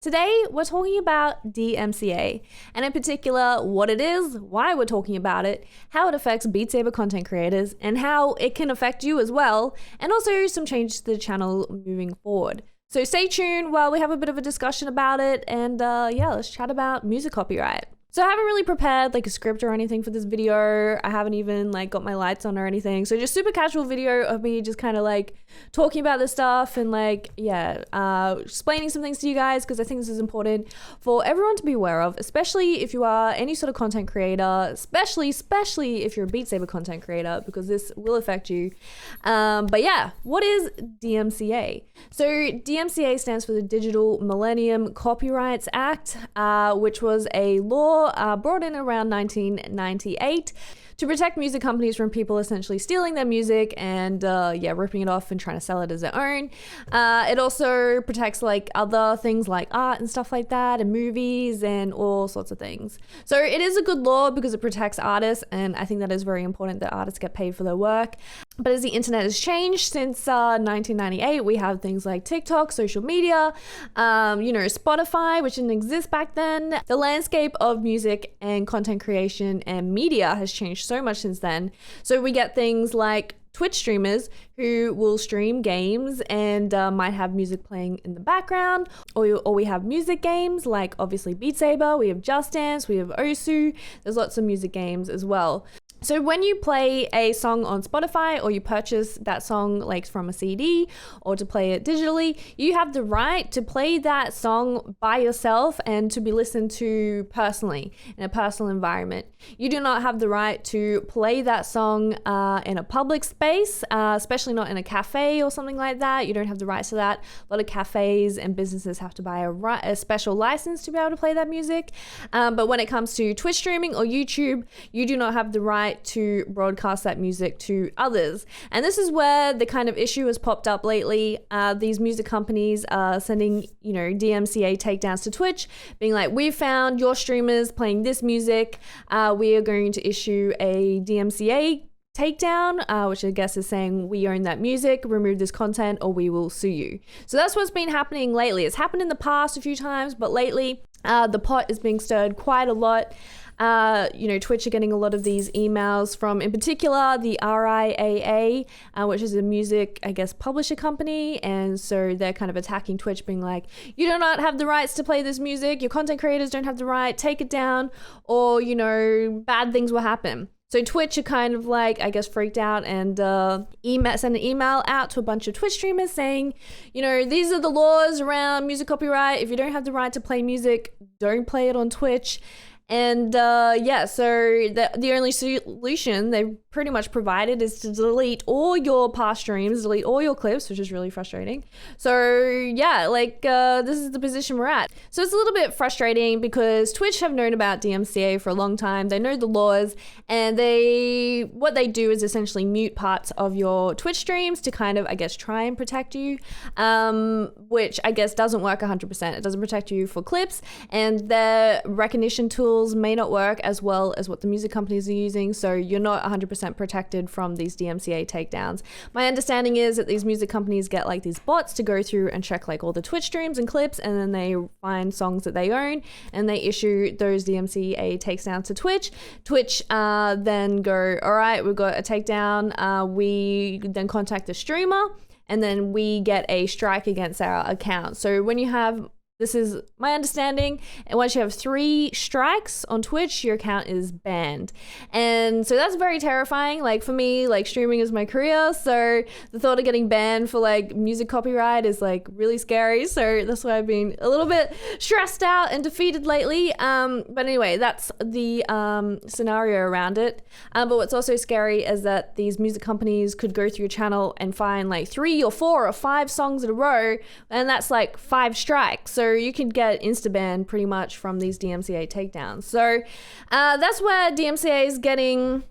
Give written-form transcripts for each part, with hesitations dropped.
Today, we're talking about DMCA, and in particular, what it is, why we're talking about it, how it affects Beat Saber content creators, and how it can affect you as well, and also some changes to the channel moving forward. So stay tuned while we have a bit of a discussion about it, and yeah, let's chat about music copyright. So I haven't really prepared like a script or anything for this video. I haven't even like got my lights on or anything. So just super casual video of me just kind of like talking about this stuff and like, yeah, explaining some things to you guys because I think this is important for everyone to be aware of, especially if you are any sort of content creator, especially if you're a Beat Saber content creator, because this will affect you. But yeah, what is DMCA? So DMCA stands for the Digital Millennium Copyrights Act, which was a law brought in around 1998 to protect music companies from people essentially stealing their music and yeah, ripping it off and trying to sell it as their own. It also protects like other things like art and stuff like that and movies and all sorts of things. So it is a good law because it protects artists, and I think that is very important that artists get paid for their work. But as the internet has changed since 1998, we have things like TikTok, social media, you know, Spotify, which didn't exist back then. The landscape of music and content creation and media has changed so much since then. So we get things like Twitch streamers who will stream games and might have music playing in the background, or we have music games like obviously Beat Saber, we have Just Dance, we have Osu. There's lots of music games as well. So when you play a song on Spotify or you purchase that song like from a CD or to play it digitally, you have the right to play that song by yourself and to be listened to personally in a personal environment. You do not have the right to play that song in a public space, especially not in a cafe or something like that. You don't have the rights to that. A lot of cafes and businesses have to buy a special license to be able to play that music. But when it comes to Twitch streaming or YouTube, you do not have the right to broadcast that music to others. And this is where the kind of issue has popped up lately. These music companies are sending, you know, DMCA takedowns to Twitch, being like, we found your streamers playing this music. We are going to issue a DMCA takedown, which I guess is saying we own that music, remove this content, or we will sue you. So that's what's been happening lately. It's happened in the past a few times, but lately the pot is being stirred quite a lot. You know, Twitch are getting a lot of these emails from, in particular, the RIAA, which is a music, I guess, publisher company. And so they're kind of attacking Twitch, being like, you do not have the rights to play this music. Your content creators don't have the right. Take it down, or, you know, bad things will happen. So Twitch are kind of like, I guess, freaked out and send an email out to a bunch of Twitch streamers saying, you know, these are the laws around music copyright. If you don't have the right to play music, don't play it on Twitch. And yeah, so the only solution they've pretty much provided is to delete all your past streams, delete all your clips, which is really frustrating. So yeah, like this is the position we're at. So it's a little bit frustrating because Twitch have known about DMCA for a long time. They know the laws, and what they do is essentially mute parts of your Twitch streams to kind of, I guess, try and protect you, which I guess doesn't work 100%. It doesn't protect you for clips, and their recognition tools may not work as well as what the music companies are using, so you're not 100% protected from these DMCA takedowns. My understanding is that these music companies get like these bots to go through and check like all the Twitch streams and clips, and then they find songs that they own and they issue those DMCA takedowns to Twitch. Twitch then go, all right, we've got a takedown. We then contact the streamer, and then we get a strike against our account. So when you have, this is my understanding, and once you have 3 strikes on Twitch, your account is banned. And so that's very terrifying. Like for me, like streaming is my career, so the thought of getting banned for like music copyright is like really scary. So that's why I've been a little bit stressed out and defeated lately. But anyway, that's the scenario around it. But what's also scary is that these music companies could go through your channel and find like 3 or 4 or 5 songs in a row, and that's like 5 strikes. So you can get insta-banned pretty much from these DMCA takedowns. So that's where DMCA is getting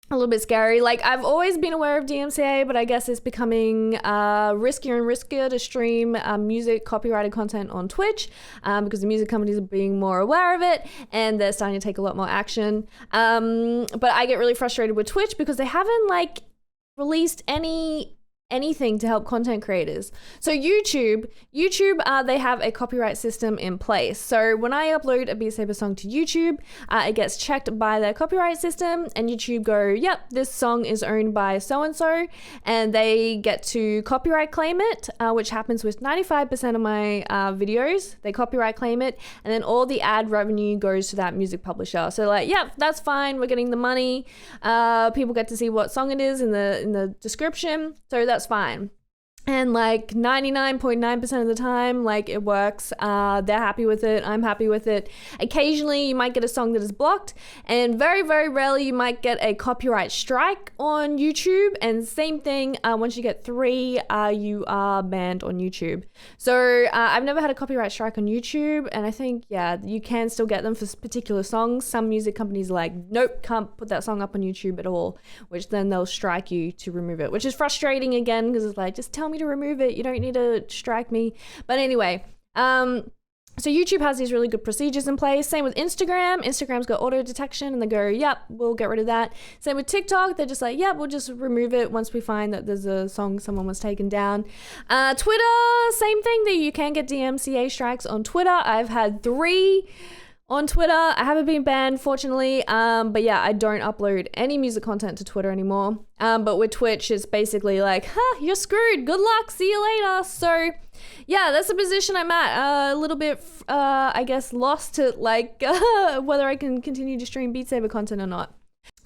a little bit scary. Like, I've always been aware of DMCA, but I guess it's becoming riskier and riskier to stream music copyrighted content on Twitch because the music companies are being more aware of it and they're starting to take a lot more action. But I get really frustrated with Twitch because they haven't like released any anything to help content creators. So YouTube, they have a copyright system in place. So when I upload a Beat Saber song to YouTube, it gets checked by their copyright system, and YouTube go, yep, this song is owned by so-and-so, and they get to copyright claim it, which happens with 95% of my videos. They copyright claim it, and then all the ad revenue goes to that music publisher. So like, yep, that's fine, we're getting the money. People get to see what song it is in the description, so that's fine. And like 99.9% of the time, like it works. They're happy with it. I'm happy with it. Occasionally you might get a song that is blocked, and very, very rarely you might get a copyright strike on YouTube. And same thing, once you get 3, you are banned on YouTube. So I've never had a copyright strike on YouTube, and I think, yeah, you can still get them for particular songs. Some music companies are like, nope, can't put that song up on YouTube at all, which then they'll strike you to remove it, which is frustrating again, because it's like, just tell me to remove it, you don't need to strike me. But anyway, so YouTube has these really good procedures in place. Same with Instagram. Instagram's got auto detection, and they go, yep, we'll get rid of that. Same with TikTok. They're just like, yep, we'll just remove it once we find that there's a song someone was taken down. Twitter, same thing, that you can get DMCA strikes on Twitter. I've had 3 on Twitter. I haven't been banned, fortunately, but yeah, I don't upload any music content to Twitter anymore. But with Twitch, it's basically like, you're screwed, good luck, see you later. So yeah, that's the position I'm at. A little bit, I guess, lost to like whether I can continue to stream Beat Saber content or not.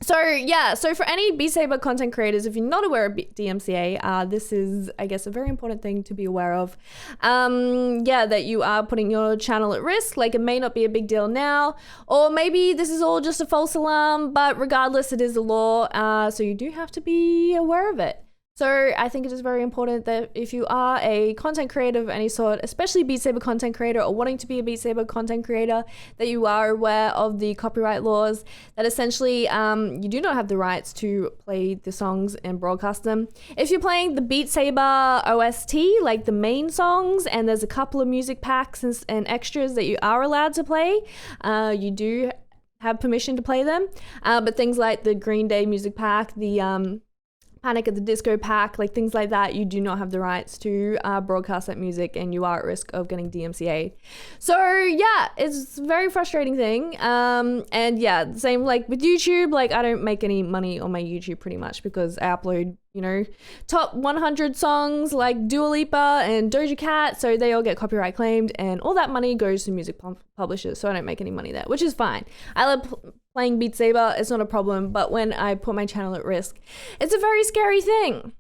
So yeah, so for any Beat Saber content creators, if you're not aware of DMCA, this is, I guess, a very important thing to be aware of. Yeah, that you are putting your channel at risk. Like, it may not be a big deal now, or maybe this is all just a false alarm, but regardless, it is a law, so you do have to be aware of it. So I think it is very important that if you are a content creator of any sort, especially Beat Saber content creator, or wanting to be a Beat Saber content creator, that you are aware of the copyright laws, that essentially you do not have the rights to play the songs and broadcast them. If you're playing the Beat Saber OST, like the main songs, and there's a couple of music packs and extras that you are allowed to play, you do have permission to play them. But things like the Green Day music pack, the Panic at the Disco pack, like things like that, you do not have the rights to broadcast that music, and you are at risk of getting DMCA. So yeah, it's a very frustrating thing. And yeah, same like with YouTube, like I don't make any money on my YouTube pretty much, because I upload, you know, top 100 songs like Dua Lipa and Doja Cat, so they all get copyright claimed, and all that money goes to music publishers, so I don't make any money there, which is fine. I love playing Beat Saber, it's not a problem, but when I put my channel at risk, it's a very scary thing.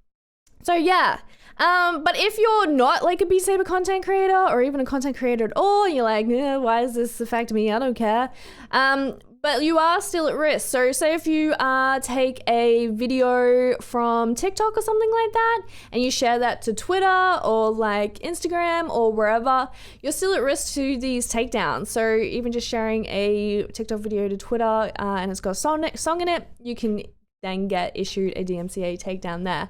So yeah, but if you're not like a Beat Saber content creator, or even a content creator at all, you're like, why does this affect me? I don't care. But you are still at risk. So say if you take a video from TikTok or something like that, and you share that to Twitter or like Instagram or wherever, you're still at risk to these takedowns. So even just sharing a TikTok video to Twitter and it's got a song in it, you can then get issued a DMCA takedown there,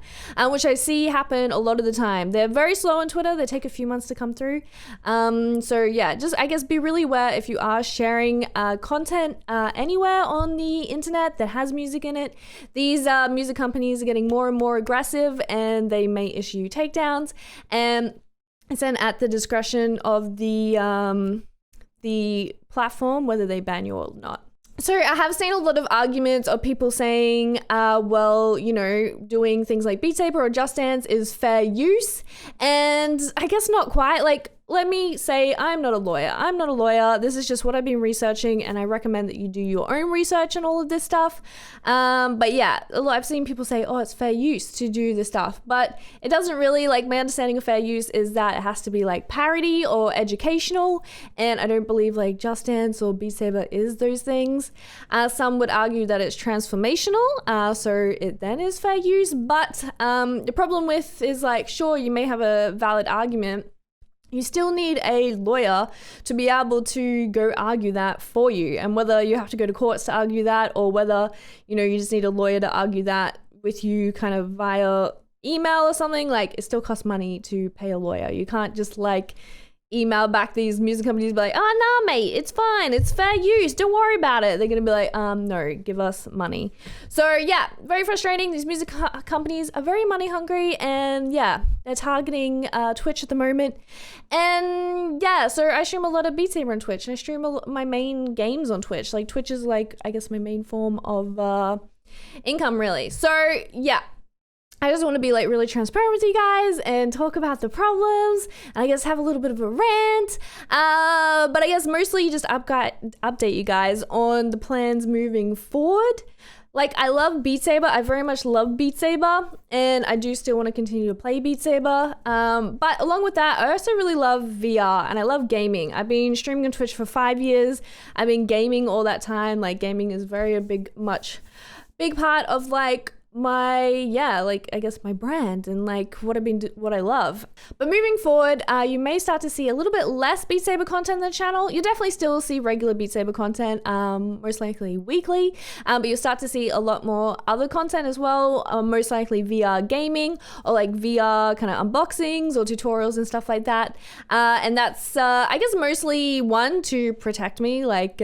which I see happen a lot of the time. They're very slow on Twitter. They take a few months to come through. So yeah, just I guess be really aware if you are sharing content anywhere on the internet that has music in it. These music companies are getting more and more aggressive, and they may issue takedowns, and it's then at the discretion of the platform whether they ban you or not. So I have seen a lot of arguments of people saying, well, you know, doing things like Beat Saber or Just Dance is fair use. And I guess not quite. Like, let me say, I'm not a lawyer. This is just what I've been researching, and I recommend that you do your own research on all of this stuff. But yeah, I've seen people say, oh, it's fair use to do this stuff, but it doesn't really, like, my understanding of fair use is that it has to be like parody or educational, and I don't believe like Just Dance or Beat Saber is those things. Some would argue that it's transformational, so it then is fair use, but the problem with is, like, sure, you may have a valid argument, you still need a lawyer to be able to go argue that for you. And whether you have to go to courts to argue that, or whether, you know, you just need a lawyer to argue that with you kind of via email or something, like, it still costs money to pay a lawyer. You can't just like email back these music companies, be like, oh nah mate, it's fine, it's fair use, don't worry about it. They're gonna be like, no, give us money. So yeah, very frustrating. These music companies are very money hungry, and yeah, they're targeting Twitch at the moment. And yeah, so I stream a lot of Beat Saber on Twitch, and I stream my main games on Twitch. Like Twitch is like, I guess, my main form of income really. So yeah, I just want to be like really transparent with you guys and talk about the problems, and I guess have a little bit of a rant. But I guess mostly just update you guys on the plans moving forward. Like, I love Beat Saber. I very much love Beat Saber, and I do still want to continue to play Beat Saber. But along with that, I also really love VR, and I love gaming. I've been streaming on Twitch for 5 years. I've been gaming all that time. Like, gaming is very big part of like my, like, I guess my brand and like what I love. But moving forward, you may start to see a little bit less Beat Saber content on the channel. You'll definitely still see regular Beat Saber content, most likely weekly, but you'll start to see a lot more other content as well, most likely VR gaming or like VR kind of unboxings or tutorials and stuff like that. And that's, I guess, mostly one, to protect me, like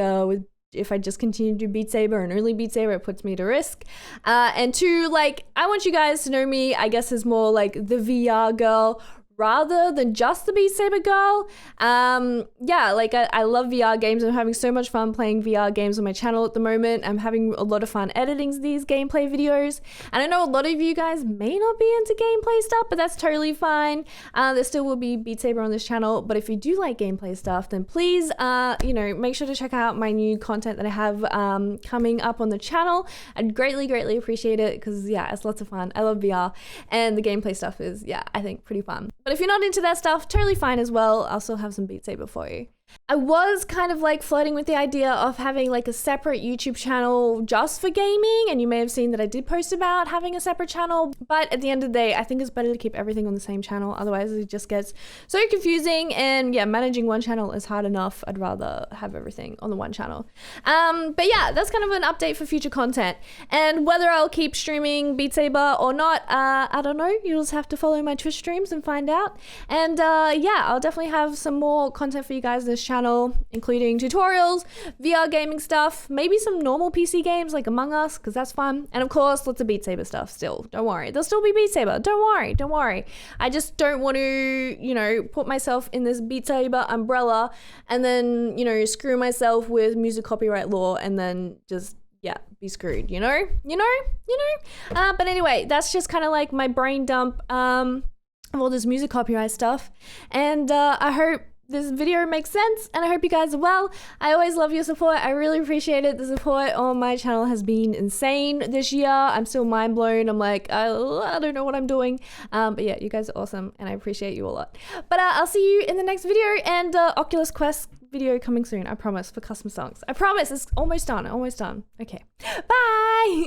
if I just continue to do Beat Saber and only Beat Saber, it puts me to risk. And two, like, I want you guys to know me, I guess, as more like the VR girl rather than just the Beat Saber girl. Yeah, like I love VR games. I'm having so much fun playing VR games on my channel at the moment. I'm having a lot of fun editing these gameplay videos. And I know a lot of you guys may not be into gameplay stuff, but that's totally fine. There still will be Beat Saber on this channel, but if you do like gameplay stuff, then please, you know, make sure to check out my new content that I have coming up on the channel. I'd greatly appreciate it, because yeah, it's lots of fun. I love VR, and the gameplay stuff is, yeah, I think pretty fun. But if you're not into that stuff, totally fine as well. I'll still have some Beat Saber for you. I was kind of like flirting with the idea of having like a separate YouTube channel just for gaming, and you may have seen that I did post about having a separate channel, but at the end of the day, I think it's better to keep everything on the same channel. Otherwise it just gets so confusing, and yeah, managing one channel is hard enough. I'd rather have everything on the one channel. But yeah, that's kind of an update for future content, and whether I'll keep streaming Beat Saber or not, I don't know. You'll just have to follow my Twitch streams and find out. And yeah, I'll definitely have some more content for you guys this channel, including tutorials, VR gaming stuff, maybe some normal PC games like Among Us, because that's fun, and of course lots of Beat Saber stuff still. Don't worry, there'll still be Beat Saber. Don't worry. I just don't want to, you know, put myself in this Beat Saber umbrella and then, you know, screw myself with music copyright law and then just, yeah, be screwed, you know? But anyway, that's just kind of like my brain dump of all this music copyright stuff, and I hope this video makes sense, and I hope you guys are well. I always love your support. I really appreciate it. The support on my channel has been insane this year. I'm still mind blown. I'm like, I don't know what I'm doing. But yeah, you guys are awesome, and I appreciate you a lot. But I'll see you in the next video, and Oculus Quest video coming soon, I promise, for custom songs. I promise. It's almost done. Okay. Bye!